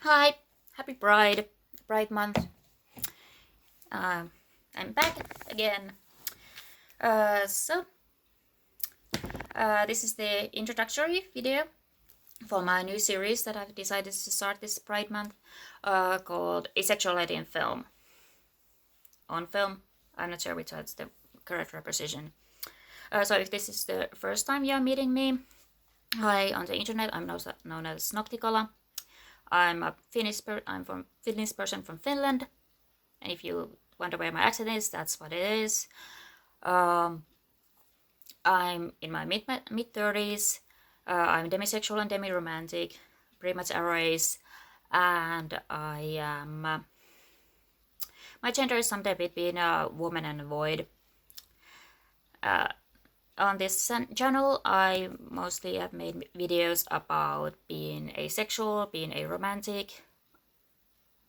Hi, happy Pride month. I'm back again. So, this is the introductory video for my new series that I've decided to start this Pride month called Asexuality in Film. On film, I'm not sure which is the correct preposition. So if this is the first time you're meeting me, hi on the internet, I'm known as Nocticola. I'm a Finnish person from Finland, and if you wonder where my accent is, that's what it is. I'm in my mid-30s. I'm demisexual and demi-romantic, pretty much a race, and I am. My gender is somewhere between a woman and a void. On this channel, I mostly have made videos about being asexual, being aromantic,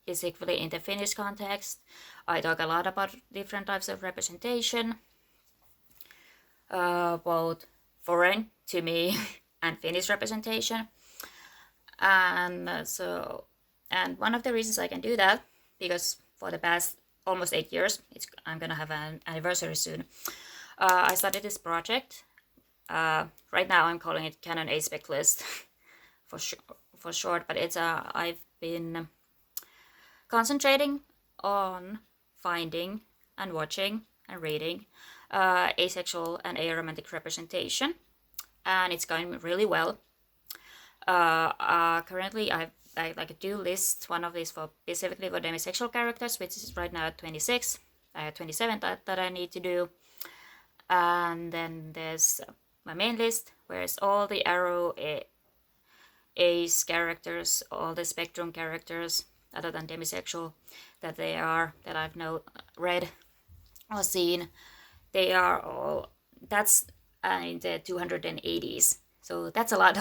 specifically in the Finnish context. I talk a lot about different types of representation, both foreign to me and Finnish representation. And and one of the reasons I can do that, because for the past almost 8 years, I'm gonna have an anniversary soon. I started this project. Right now, I'm calling it Canon Aspect List for short, but I've been concentrating on finding and watching and reading asexual and aromantic representation, and it's going really well. Currently, I do list one of these for specifically for demisexual characters, which is right now at 26. I have 27 that I need to do, and then there's my main list, where it's all the arrow ace characters, all the spectrum characters, other than demisexual, that I've read or seen. They are all, that's in the 280s. So that's a lot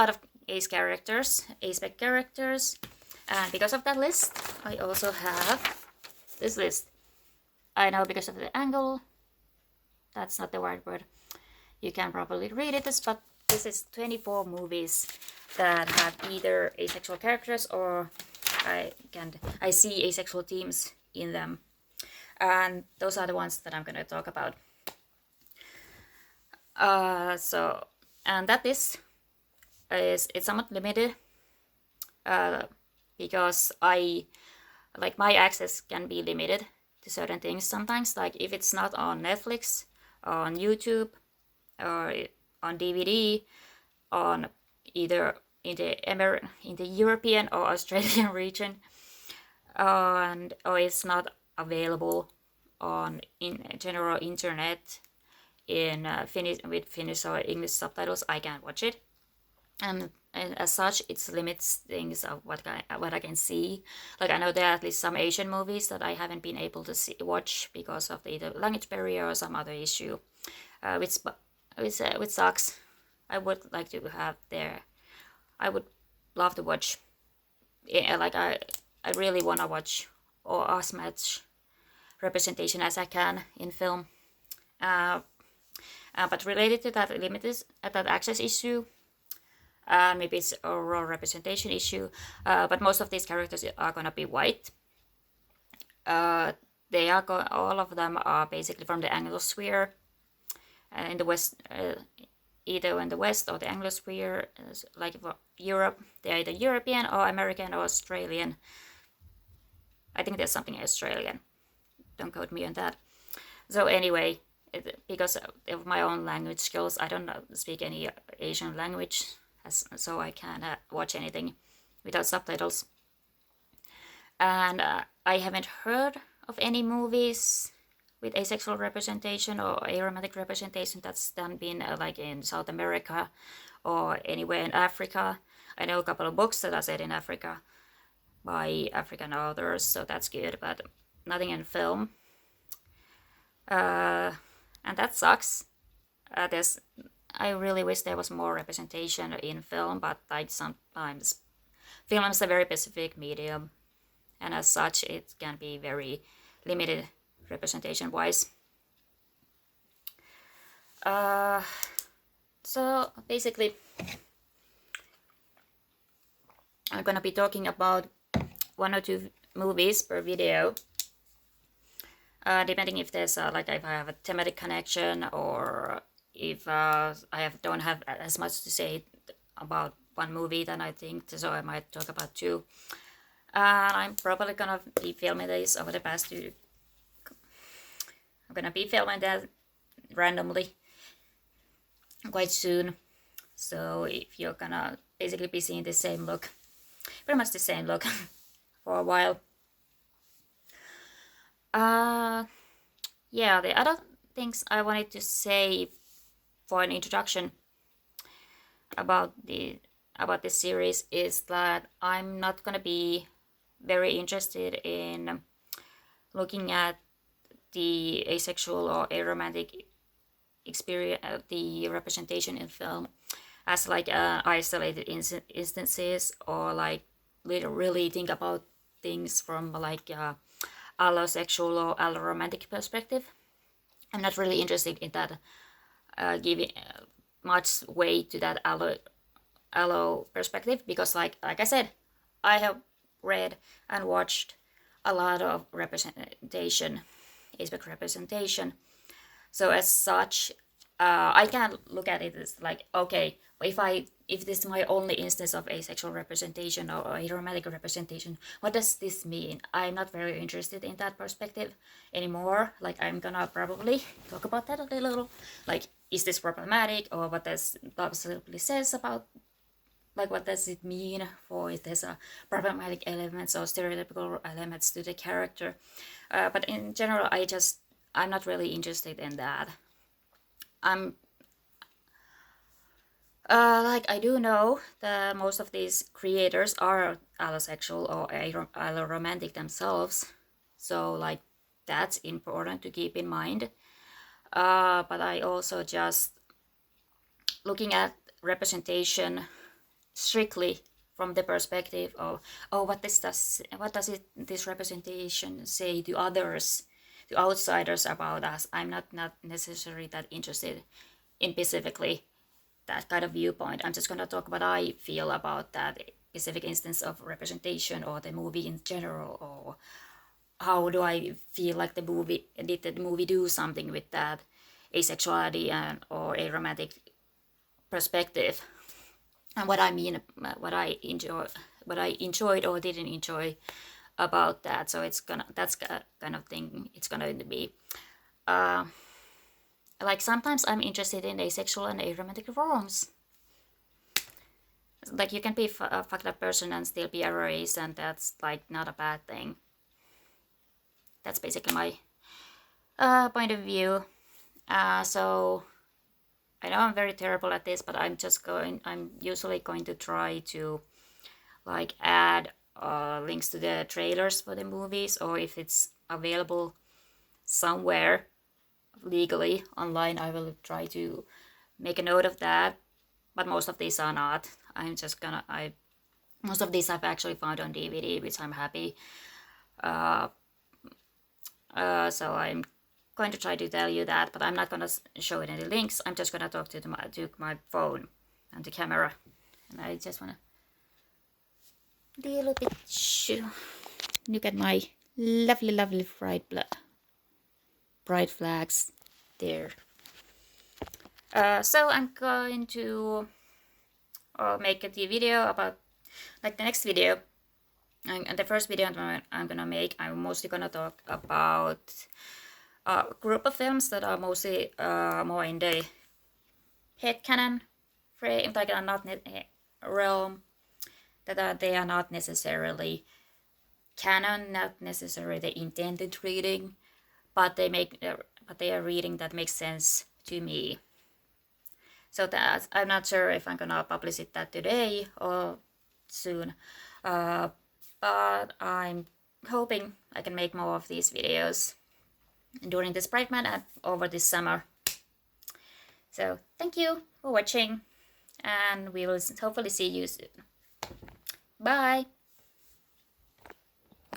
of ace spec characters. And because of that list, I also have this list. I know because of the angle, that's not the right word. You can probably read it, but this is 24 movies that have either asexual characters or I see asexual themes in them. And those are the ones that I'm going to talk about. And that list it's somewhat limited because my access can be limited to certain things sometimes. Like if it's not on Netflix, on YouTube, or on DVD, on either in the European or Australian region, or it's not available in general internet in Finnish with Finnish or English subtitles, I can't watch it. And as such, it limits things of what I can see. Like I know there are at least some Asian movies that I haven't been able to watch because of either language barrier or some other issue, which sucks. I would like to have I would love to watch. I really want to watch or as much representation as I can in film. But related to that that access issue, maybe it's a raw representation issue, but most of these characters are gonna be white. All of them are basically from the Anglosphere, in the West, either in the West or the Anglosphere, like Europe. They're either European or American or Australian. I think there's something Australian. Don't quote me on that. So anyway, because of my own language skills, I don't speak any Asian language, so I can't watch anything without subtitles. And I haven't heard of any movies with asexual representation or aromantic representation that's done been like in South America or anywhere in Africa. I know a couple of books that are set in Africa by African authors, so that's good, but nothing in film. And that sucks. I really wish there was more representation in film, but like sometimes film is a very specific medium, and as such it can be very limited representation wise. So basically, I'm gonna be talking about 1 or 2 movies per video, depending if there's like if I have a thematic connection, or if don't have as much to say about one movie then I think, so I might talk about 2. And I'm probably gonna be filming this over the past 2. I'm gonna be filming that randomly quite soon. So if you're gonna basically be seeing the same look, pretty much the same look for a while. Yeah, the other things I wanted to say for an introduction about this series is that I'm not gonna be very interested in looking at the asexual or aromantic experience, the representation in film, as like isolated instances, or like really think about things from like allosexual or alloromantic perspective. I'm not really interested in that, giving much weight to that allo perspective, because like I said, I have read and watched a lot of representation, aspect representation. So as such, I can look at it as like, okay, if this is my only instance of asexual representation or aromantic representation, what does this mean? I'm not very interested in that perspective anymore. Like, I'm gonna probably talk about that a little. Like, is this problematic, or what does possibly says about, like, what does it mean for if there's a problematic elements or stereotypical elements to the character? But in general, I'm not really interested in that. Like, I do know that most of these creators are allosexual or alloromantic themselves, so like that's important to keep in mind. But I also just looking at representation strictly from the perspective of, oh, what does this representation say to others, to outsiders about us? I'm not necessarily that interested in specifically that kind of viewpoint. I'm just gonna talk what I feel about that specific instance of representation, or the movie in general, or how do I feel like the movie do something with that asexuality and or aromantic perspective, and what I mean, what I enjoyed or didn't enjoy about that. So that's kind of thing it's gonna be. Like, sometimes I'm interested in asexual and aromantic forms. Like, you can be a fucked up person and still be a race, and that's like not a bad thing. That's basically my point of view. So I know I'm very terrible at this, but I'm usually going to try to like add links to the trailers for the movies, or if it's available somewhere legally online, I will try to make a note of that. But most of these are not. Most of these I've actually found on DVD, which I'm happy. So I'm going to try to tell you that, but I'm not gonna show it any links. I'm just gonna talk to my phone and the camera, and I just wanna do a little bit. Look at my lovely bright flags there. So I'm going to make a video about, like, the next video, and the first video I'm gonna make, I'm mostly gonna talk about a group of films that are mostly more in the headcanon frame, like not realm, that they are not necessarily canon, not necessarily the intended reading, but they are reading that makes sense to me. So that I'm not sure if I'm gonna publish that today or soon, but I'm hoping I can make more of these videos during this Pride Month and over this summer. So thank you for watching, and we will hopefully see you soon. Bye!